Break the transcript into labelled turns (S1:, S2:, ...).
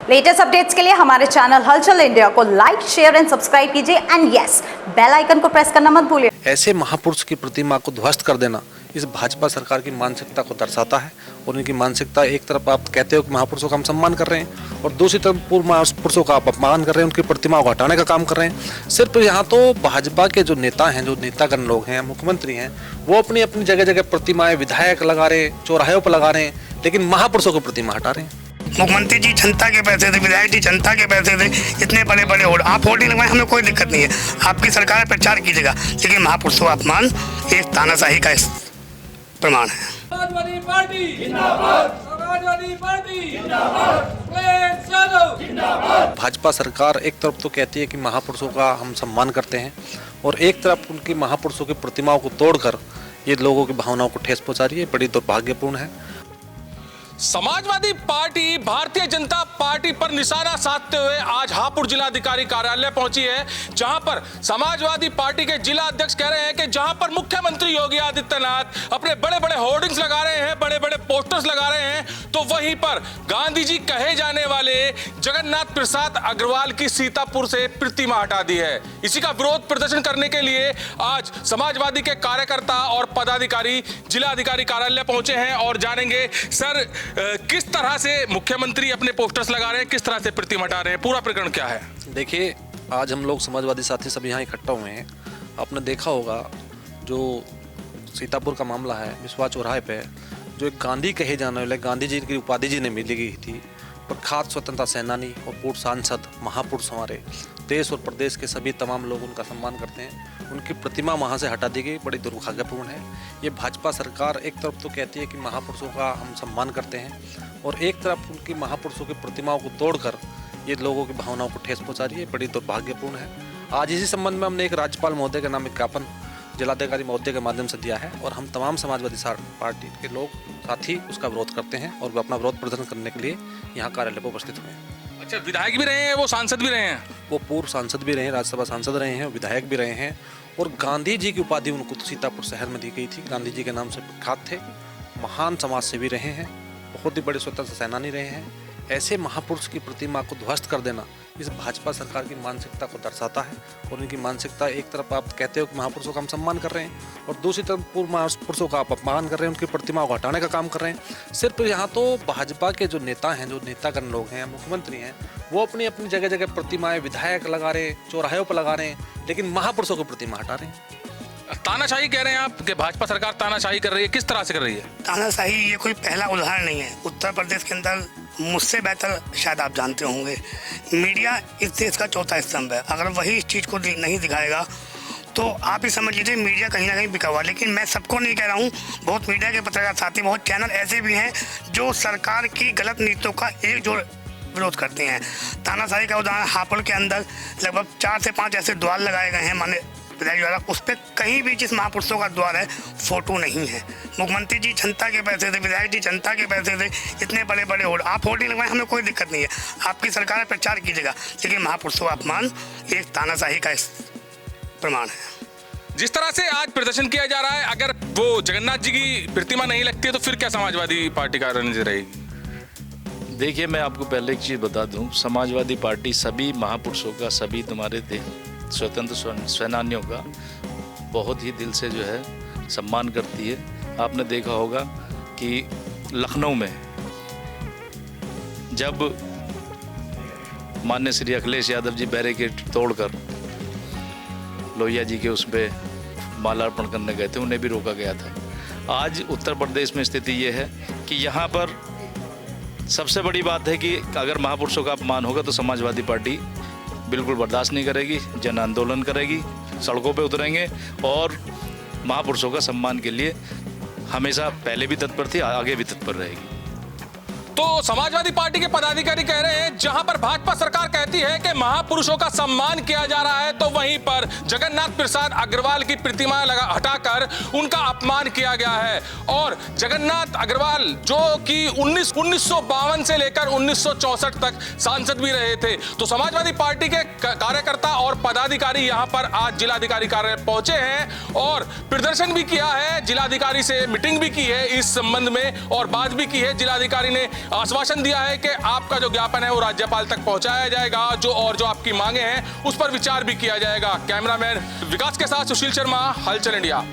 S1: Latest updates के लिए हमारे चैनल हलचल इंडिया को लाइक, शेयर एंड सब्सक्राइब कीजिए एंड यस, बेल आइकन को प्रेस करना मत भूलिए।
S2: ऐसे महापुरुष की प्रतिमा को ध्वस्त कर देना इस भाजपा सरकार की मानसिकता को दर्शाता है। और उनकी मानसिकता, एक तरफ आप कहते हो कि महापुरुषों का हम सम्मान कर रहे हैं और दूसरी तरफ पूर्व महापुरुषों का आप अपमान कर रहे हैं, उनकी प्रतिमा को हटाने का काम कर रहे हैं। सिर्फ यहाँ तो भाजपा के जो नेता हैं, जो नेतागण लोग हैं, मुख्यमंत्री हैं, वो अपनी अपनी जगह जगह प्रतिमाएं, विधायक लगा रहे हैं, चौराहे पर लगा रहे हैं, लेकिन महापुरुषों की प्रतिमा हटा रहे हैं।
S3: मुख्यमंत्री जी जनता के पैसे थे, विधायक जी जनता के पैसे थे, इतने बड़े बड़े होर्ड आप होर्डिंग लगवाएं, हमें कोई दिक्कत नहीं है, आपकी सरकार प्रचार कीजिएगा, लेकिन महापुरुषों का अपमान एक तानाशाही का प्रमाण है।
S4: समाजवादी पार्टी जिंदाबाद, समाजवादी पार्टी जिंदाबाद।
S2: भाजपा सरकार एक तरफ तो कहती है कि महापुरुषों का हम सम्मान करते हैं और एक तरफ उनकी महापुरुषों की प्रतिमाओं को तोड़कर ये लोगों की भावनाओं को ठेस पहुंचा रही है। बड़ी दुर्भाग्यपूर्ण है।
S4: समाजवादी पार्टी भारतीय जनता पार्टी पर निशाना साधते हुए आज हापुड़ जिलाधिकारी कार्यालय पहुंची है, जहां पर समाजवादी पार्टी के जिला अध्यक्ष कह रहे हैं कि जहां पर मुख्यमंत्री योगी आदित्यनाथ अपने बड़े बड़े होर्डिंग्स लगा रहे हैं, बड़े बड़े पोस्टर्स लगा रहे हैं, तो वहीं पर गांधी जी कहे जाने वाले जगन्नाथ प्रसाद अग्रवाल की सीतापुर से प्रतिमा हटा दी है। इसी का विरोध प्रदर्शन करने के लिए आज समाजवादी के कार्यकर्ता और पदाधिकारी जिलाधिकारी कार्यालय पहुंचे हैं और जानेंगे सर किस तरह से मुख्यमंत्री अपने पोस्टर्स लगा रहे हैं, किस तरह से प्रतिमा हटा रहे हैं, पूरा प्रकरण क्या है।
S2: देखिए, आज हम लोग समाजवादी साथी सब यहाँ इकट्ठा हुए हैं। आपने देखा होगा जो सीतापुर का मामला है, विश्वा चौराहे पे जो एक गांधी कहे जाने वाले गांधी जी की उपाधि जी ने मिली गई थी, प्रख्यात स्वतंत्रता सेनानी और पूर्व सांसद महापुरुष, हमारे देश और प्रदेश के सभी तमाम लोग उनका सम्मान करते हैं, उनकी प्रतिमा वहाँ से हटा दी गई। बड़ी दुर्भाग्यपूर्ण है। ये भाजपा सरकार एक तरफ तो कहती है कि महापुरुषों का हम सम्मान करते हैं और एक तरफ उनकी महापुरुषों की प्रतिमाओं को तोड़कर ये लोगों की भावनाओं को ठेस पहुँचा रही है। बड़ी दुर्भाग्यपूर्ण है। आज इसी संबंध में हमने एक राज्यपाल महोदय के नाम ज्ञापन जिलाधिकारी महोदय के माध्यम से दिया है और हम तमाम समाजवादी पार्टी के लोग साथी उसका विरोध करते हैं और वे अपना विरोध प्रदर्शन करने के लिए यहाँ कार्यालय पर उपस्थित हुए हैं।
S4: अच्छा, विधायक भी रहे हैं, वो सांसद भी रहे हैं,
S2: वो पूर्व सांसद भी रहे हैं, राज्यसभा सांसद रहे हैं, विधायक भी रहे हैं और गांधी जी की उपाधि उनको तो सीतापुर शहर में दी गई थी। गांधी जी के नाम से प्रख्यात थे, महान समाज सेवी रहे हैं, बहुत ही बड़े स्वतंत्र सेनानी रहे हैं। ऐसे महापुरुष की प्रतिमा को ध्वस्त कर देना इस भाजपा सरकार की मानसिकता को दर्शाता है। और उनकी मानसिकता, एक तरफ आप कहते हो कि महापुरुषों का हम सम्मान कर रहे हैं और दूसरी तरफ पूर्व महापुरुषों का आप अपमान कर रहे हैं, उनकी प्रतिमा को हटाने का काम कर रहे हैं। सिर्फ यहाँ तो भाजपा के जो नेता हैं, जो नेतागण लोग हैं, मुख्यमंत्री हैं, वो अपनी अपनी जगह जगह प्रतिमाएं, विधायक लगा रहे हैं, चौराहे पर लगा रहे हैं, लेकिन महापुरुषों की प्रतिमा हटा रहे हैं।
S4: तानाशाही कह रहे हैं आप कि भाजपा सरकार तानाशाही कर रही है, किस तरह से कर रही है?
S3: तानाशाही ये कोई पहला उदाहरण नहीं है। उत्तर प्रदेश के अंदर मुझसे बेहतर शायद आप जानते होंगे, मीडिया इस देश का चौथा स्तंभ है। अगर वही इस चीज़ को नहीं दिखाएगा तो आप ही समझ लीजिए मीडिया कहीं ना कहीं बिका हुआ। लेकिन मैं सबको नहीं कह रहा हूँ, बहुत मीडिया के पत्रकार साथी, बहुत चैनल ऐसे भी हैं जो सरकार की गलत नीतियों का एकजुट विरोध करते हैं। तानाशाही का उदाहरण हापुड़ के अंदर लगभग 4 से 5 ऐसे द्वार लगाए गए हैं माने विधायक द्वारा, उस पर कहीं भी जिस महापुरुषों का द्वार है फोटो नहीं है। मुख्यमंत्री जी जनता के पैसे थे, विधायक जी जनता के पैसे थे, इतने बड़े बड़े होर्ड आप होर्डिंग लगवाएं, हमें कोई दिक्कत नहीं है, आपकी सरकार प्रचार कीजिएगा, लेकिन महापुरुषों का अपमान एक तानाशाही का प्रमाण है।
S4: जिस तरह से आज प्रदर्शन किया जा रहा है, अगर वो जगन्नाथ जी की प्रतिमा नहीं लगती है तो फिर क्या समाजवादी पार्टी का रणनीति रहेगी?
S5: देखिए, मैं आपको पहले एक चीज़ बता दूं, समाजवादी पार्टी सभी महापुरुषों का, सभी तुम्हारे स्वतंत्र सेनानियों का बहुत ही दिल से जो है सम्मान करती है। आपने देखा होगा कि लखनऊ में जब माननीय श्री अखिलेश यादव जी बैरिकेड तोड़कर लोहिया जी के उस पर मालार्पण करने गए थे, उन्हें भी रोका गया था। आज उत्तर प्रदेश में स्थिति ये है कि यहाँ पर सबसे बड़ी बात है कि अगर महापुरुषों का अपमान होगा तो समाजवादी पार्टी बिल्कुल बर्दाश्त नहीं करेगी, जन आंदोलन करेगी, सड़कों पे उतरेंगे और महापुरुषों का सम्मान के लिए हमेशा पहले भी तत्पर थी, आगे भी तत्पर रहेगी।
S4: तो समाजवादी पार्टी के पदाधिकारी कह रहे हैं जहां पर भाजपा सरकार कहती है कि महापुरुषों का सम्मान किया जा रहा है, तो वहीं पर जगन्नाथ प्रसाद अग्रवाल की प्रतिमा हटाकर उनका अपमान किया गया है। और जगन्नाथ अग्रवाल जो कि 1952 से लेकर 1964 तक सांसद भी रहे थे। तो समाजवादी पार्टी के कार्यकर्ता और पदाधिकारी यहां पर आज जिलाधिकारी कार्यालय पहुंचे हैं और प्रदर्शन भी किया है, जिलाधिकारी से मीटिंग भी की है इस संबंध में और बात भी की है। जिलाधिकारी ने आश्वासन दिया है कि आपका जो ज्ञापन है वो राज्यपाल तक पहुंचाया जाएगा, जो आपकी मांगे हैं उस पर विचार भी किया जाएगा। कैमरामैन विकास के साथ सुशील शर्मा, हलचल इंडिया।